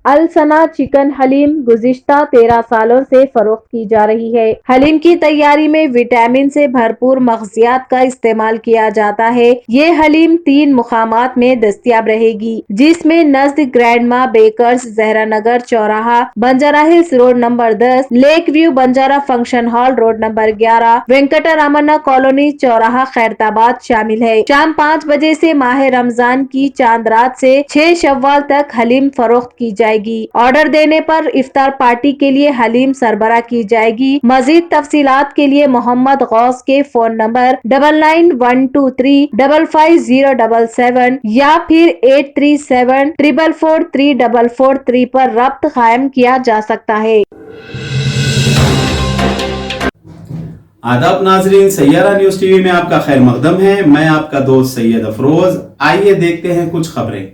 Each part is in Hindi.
अलसना चिकन हलीम गुज़िश्ता 13 सालों से फरोख्त की जा रही है। हलीम की तैयारी में विटामिन से भरपूर मग़ज़ियात का इस्तेमाल किया जाता है। ये हलीम 3 मुकामात में दस्तयाब रहेगी, जिसमें नज़द ग्रैंडमा बेकर्स, जहरा नगर चौराहा, Banjara Hills road number 10, lake view Banjara function hall road number 11, Venkataramana colony चौराहा खैरताबाद शामिल है। शाम 5 बजे से माह रमजान की चांद रात से 6 शव्वाल तक हलीम फरोख्त की जाएगी। ऑर्डर देने पर इफ्तार पार्टी के लिए हलीम सरबराह की जाएगी। मजीद तफसीलात के लिए मोहम्मद गौस के फोन नंबर 9912355077 या फिर 8374443443 पर रब्त कायम किया जा सकता है। आदाब नाजरीन, सैयारा न्यूज टीवी में आपका खैर मकदम है। मैं आपका दोस्त सैयद अफरोज। आइए देखते हैं कुछ खबरें।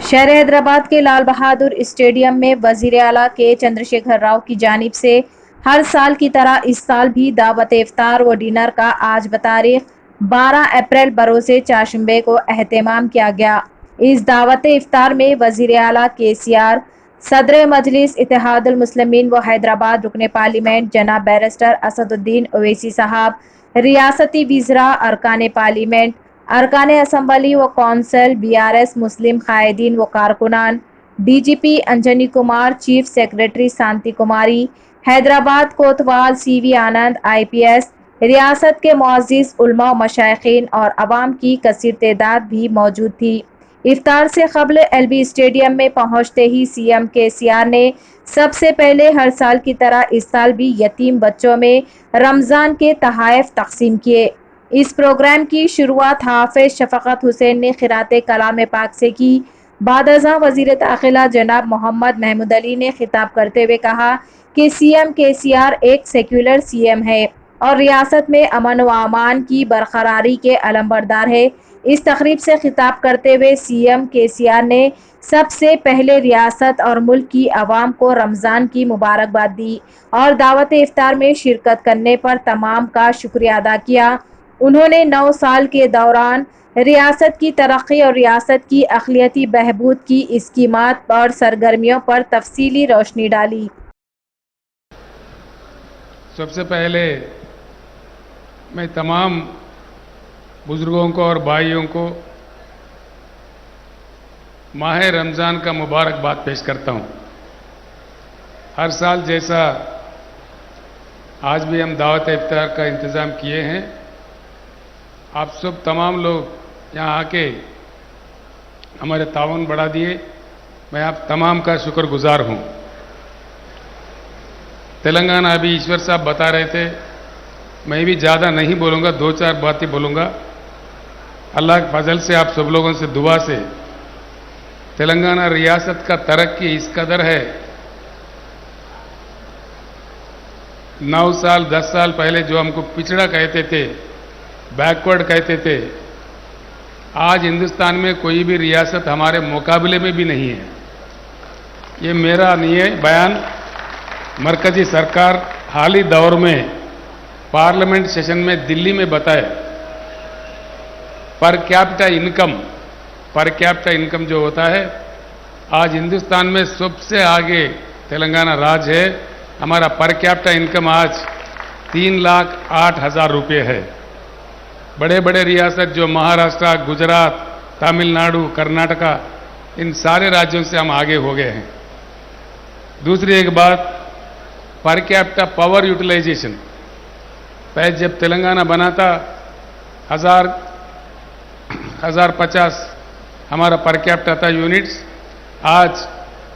शहर हैदराबाद के लाल बहादुर स्टेडियम में वजीर आला के चंद्रशेखर राव की जानिब से हर साल की तरह इस साल भी दावत इफ्तार व डिनर का आज बतारीख 12 अप्रैल बरोज़ चाशंबे को एहतमाम किया गया। इस दावत इफ्तार में वजीर आला KCR, सदर मजलिस इत्तेहादुल मुस्लिमीन व हैदराबाद रुकन पार्लियामेंट जनाब बैरिस्टर असदुद्दीन ओवैसी साहब, रियासती वज़रा, अरकान पार्लियामेंट, अरकान असम्बली व कौंसल, BRS, मुस्लिम कायदीन व कारकुनान, DGP Anjani Kumar, chief secretary Shanti Kumari, Hyderabad कोतवाल CV आनंद IPS, रियासत के मुअज़्ज़िज़ उलमा, मशाइखीन और अवाम की कसीर तादाद भी मौजूद थी। इफ्तार से कबल LB स्टेडियम में पहुंचते ही CM KCR ने सबसे पहले हर साल की तरह इस साल भी यतीम बच्चों में रमज़ान के तोहफ़े तकसीम किए। इस प्रोग्राम की शुरुआत हाफिज शफकत हुसैन ने क़िरात कलाम पाक से की। बाद-अज़ां वज़ीर दाखिला जनाब मोहम्मद महमूद अली ने खिताब करते हुए कहा कि CM KCR एक सेक्युलर CM है और रियासत में अमन व अमान की बरकरारी के अलमबरदार है। इस तकरीब से खिताब करते हुए CM KCR ने सबसे पहले रियासत और मुल्क की आवाम को रमज़ान की मुबारकबाद दी और दावत इफ्तार में शिरकत करने पर तमाम का शुक्रिया अदा किया। उन्होंने 9 साल के दौरान रियासत की तरक्की और रियासत की अक़लियती बहबूद की स्कीमात और सरगर्मियों पर तफसीली रोशनी डाली। सबसे पहले मैं तमाम बुजुर्गों को और भाइयों को माह रमज़ान का मुबारकबाद पेश करता हूँ। हर साल जैसा आज भी हम दावत इफ्तार का इंतज़ाम किए हैं। आप सब तमाम लोग यहाँ आके हमारे ताउन बढ़ा दिए। मैं आप तमाम का शुक्रगुजार हूँ। तेलंगाना अभी ईश्वर साहब बता रहे थे, मैं भी ज़्यादा नहीं बोलूँगा, 2-4 बातें बोलूँगा। अल्लाह के फजल से आप सब लोगों से दुआ से तेलंगाना रियासत का तरक्की इस कदर है। 9 साल 10 साल पहले जो हमको पिछड़ा कहते थे, बैकवर्ड कहते थे, आज हिंदुस्तान में कोई भी रियासत हमारे मुकाबले में भी नहीं है। ये मेरा नहीं है बयान, मरकजी सरकार हाल ही दौर में पार्लियामेंट सेशन में दिल्ली में बताए। पर कैपिटा इनकम जो होता है, आज हिंदुस्तान में सबसे आगे तेलंगाना राज्य है। हमारा पर कैपिटा इनकम आज 3,08,000 रुपये है। बड़े बड़े रियासत जो महाराष्ट्र, गुजरात, तमिलनाडु, कर्नाटका, इन सारे राज्यों से हम आगे हो गए हैं। दूसरी एक बात, पर कैपिटा पावर यूटिलाइजेशन। पहले जब तेलंगाना बना था 1050 हमारा पर कैपिटा था यूनिट्स, आज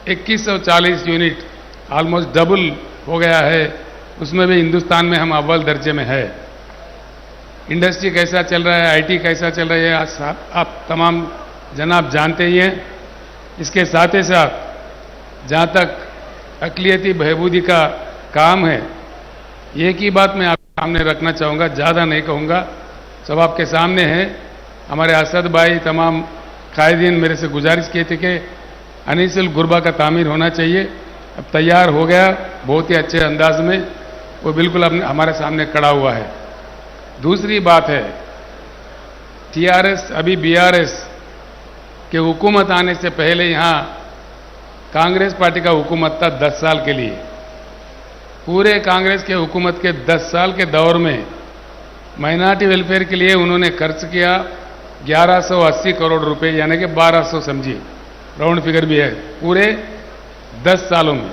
2140 यूनिट, ऑलमोस्ट डबल हो गया है। उसमें भी हिंदुस्तान में हम अव्वल दर्जे में है। इंडस्ट्री कैसा चल रहा है, IT कैसा चल रहा है, आज आप तमाम जनाब जानते ही हैं। इसके साथ ही साथ जहाँ तक अक़लियती बहबूदी का काम है, एक ही बात मैं आपके सामने रखना चाहूँगा, ज़्यादा नहीं कहूँगा, सब आपके सामने है। हमारे असद भाई, तमाम कायदीन मेरे से गुजारिश किए थे कि अनीसुल गुरबा का तामीर होना चाहिए। अब तैयार हो गया बहुत ही अच्छे अंदाज में, वो बिल्कुल अब हमारे सामने खड़ा हुआ है। दूसरी बात है, TRS अभी BRS के हुकूमत आने से पहले यहाँ कांग्रेस पार्टी का हुकूमत था 10 साल के लिए। पूरे कांग्रेस के हुकूमत के 10 साल के दौर में माइनॉरिटी वेलफेयर के लिए उन्होंने खर्च किया 1180 करोड़ रुपए, यानी कि 1200 समझिए, राउंड फिगर भी है, पूरे 10 सालों में।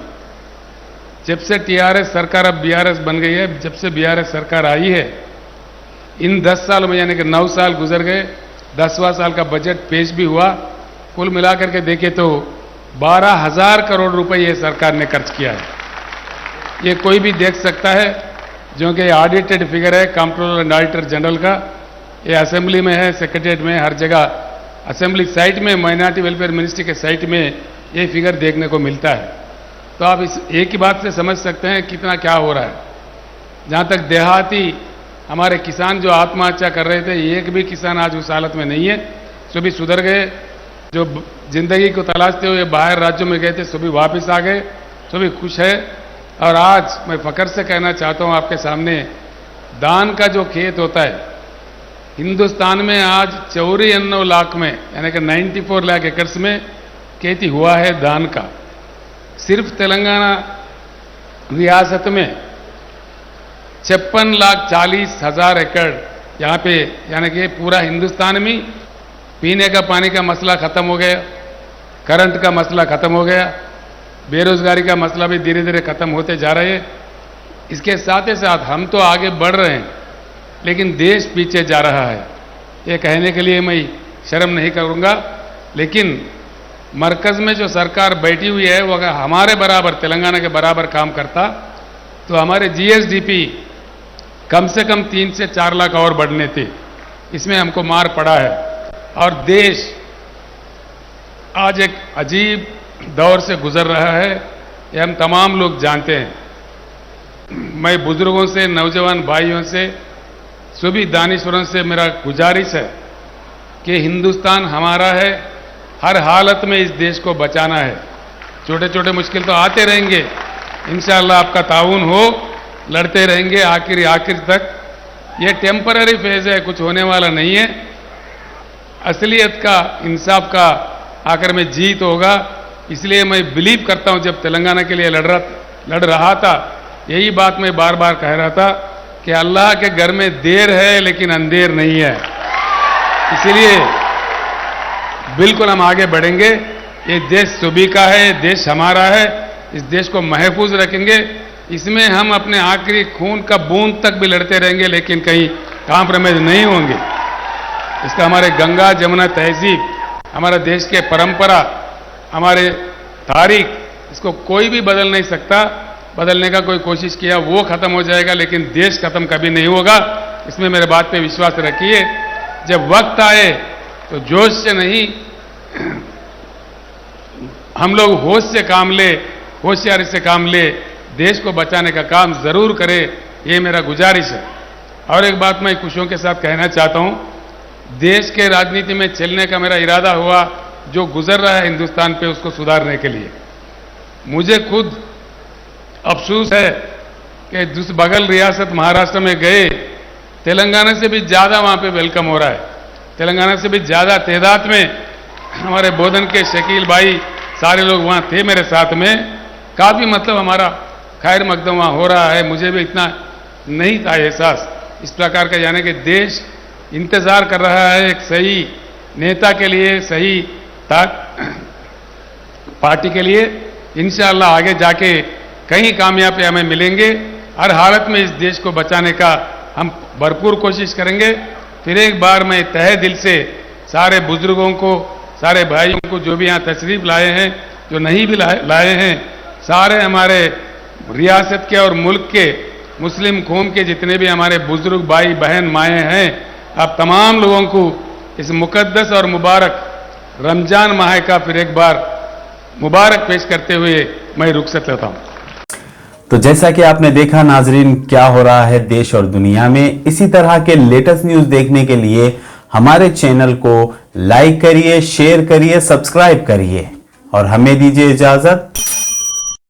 जब से टीआरएस सरकार अब बीआरएस बन गई है, जब से बीआरएस सरकार आई है, इन 10 सालों में यानी कि 9 साल गुजर गए, 10वां साल का बजट पेश भी हुआ, कुल मिलाकर के देखें तो 12,000 करोड़ रुपए ये सरकार ने खर्च किया है। ये कोई भी देख सकता है, जो कि ऑडिटेड फिगर है कंट्रोलर एंड ऑडिटर जनरल का। ये असेंबली में है, सेक्रेटरीट में, हर जगह असेंबली साइट में, माइनॉरिटी वेलफेयर मिनिस्ट्री के साइट में ये फिगर देखने को मिलता है। तो आप इस एक ही बात से समझ सकते हैं कितना क्या हो रहा है। जहाँ तक देहाती हमारे किसान जो आत्महत्या कर रहे थे, एक भी किसान आज उस हालत में नहीं है, सभी सुधर गए। जो जिंदगी को तलाशते हुए बाहर राज्यों में गए थे, सभी वापस आ गए, सभी खुश है। और आज मैं फख्र से कहना चाहता हूं आपके सामने, दान का जो खेत होता है हिंदुस्तान में आज 94 लाख में, यानी कि 94 लाख एकड़ में खेती हुआ है दान का। सिर्फ तेलंगाना रियासत में 56,40,000 एकड़ यहाँ पे, यानी कि पूरा हिंदुस्तान में पीने का पानी का मसला खत्म हो गया, करंट का मसला खत्म हो गया, बेरोजगारी का मसला भी धीरे धीरे खत्म होते जा रहे हैं। इसके साथ ही साथ हम तो आगे बढ़ रहे हैं, लेकिन देश पीछे जा रहा है। ये कहने के लिए मैं शर्म नहीं करूंगा, लेकिन मरकज में जो सरकार बैठी हुई है वो अगर हमारे बराबर, तेलंगाना के बराबर काम करता तो हमारे जीएसडीपी कम से कम 3 से 4 लाख और बढ़ने थे। इसमें हमको मार पड़ा है। और देश आज एक अजीब दौर से गुजर रहा है, ये हम तमाम लोग जानते हैं। मैं बुजुर्गों से, नौजवान भाइयों से, सभी दानिशवरों से मेरा गुजारिश है कि हिंदुस्तान हमारा है, हर हालत में इस देश को बचाना है। छोटे छोटे मुश्किल तो आते रहेंगे, इंशाअल्लाह आपका ताउन हो, लड़ते रहेंगे आखिर तक। ये टेम्पररी फेज है, कुछ होने वाला नहीं है। असलियत का, इंसाफ का आखिर में जीत होगा। इसलिए मैं बिलीव करता हूं, जब तेलंगाना के लिए लड़ रहा था, यही बात मैं बार बार कह रहा था कि अल्लाह के घर में देर है लेकिन अंधेर नहीं है। इसलिए बिल्कुल हम आगे बढ़ेंगे। ये देश सभी का है, देश हमारा है, इस देश को महफूज रखेंगे। इसमें हम अपने आखिरी खून का बूंद तक भी लड़ते रहेंगे, लेकिन कहीं कॉम्प्रोमाइज नहीं होंगे। इसका हमारे गंगा जमुना तहजीब, हमारा देश के परंपरा, हमारे तारीख, इसको कोई भी बदल नहीं सकता। बदलने का कोई कोशिश किया वो खत्म हो जाएगा, लेकिन देश खत्म कभी नहीं होगा। इसमें मेरे बात पे विश्वास रखिए। जब वक्त आए तो जोश से नहीं, हम लोग होश से काम ले, होशियारी से काम ले, देश को बचाने का काम जरूर करें, ये मेरा गुजारिश है। और एक बात मैं खुशियों के साथ कहना चाहता हूं, देश के राजनीति में चलने का मेरा इरादा हुआ, जो गुजर रहा है हिंदुस्तान पे उसको सुधारने के लिए। मुझे खुद अफसोस है कि दूसरी बगल रियासत महाराष्ट्र में गए, तेलंगाना से भी ज्यादा वहां पे वेलकम हो रहा है। तेलंगाना से भी ज्यादा तादाद में हमारे बोधन के शकील भाई, सारे लोग वहां थे मेरे साथ में। काफी मतलब हमारा खैर मकदम वहां हो रहा है। मुझे भी इतना नहीं था एहसास इस प्रकार का, यानी कि देश इंतजार कर रहा है एक सही नेता के लिए, सही पार्टी के लिए। इंशाअल्लाह आगे जाके कई कामयाबी हमें मिलेंगे। हर हालत में इस देश को बचाने का हम भरपूर कोशिश करेंगे। फिर एक बार मैं तहे दिल से सारे बुजुर्गों को, सारे भाइयों को, जो भी यहाँ तशरीफ लाए हैं, जो नहीं भी लाए हैं, सारे हमारे रियासत के और मुल्क के मुस्लिम कौम के जितने भी हमारे बुजुर्ग भाई बहन माएँ हैं, आप तमाम लोगों को इस मुकद्दस और मुबारक रमजान माह का फिर एक बार मुबारक पेश करते हुए मैं रुखसत लेता हूं। तो जैसा कि आपने देखा नाजरीन, क्या हो रहा है देश और दुनिया में। इसी तरह के लेटेस्ट न्यूज देखने के लिए हमारे चैनल को लाइक करिए, शेयर करिए, सब्सक्राइब करिए और हमें दीजिए इजाजत।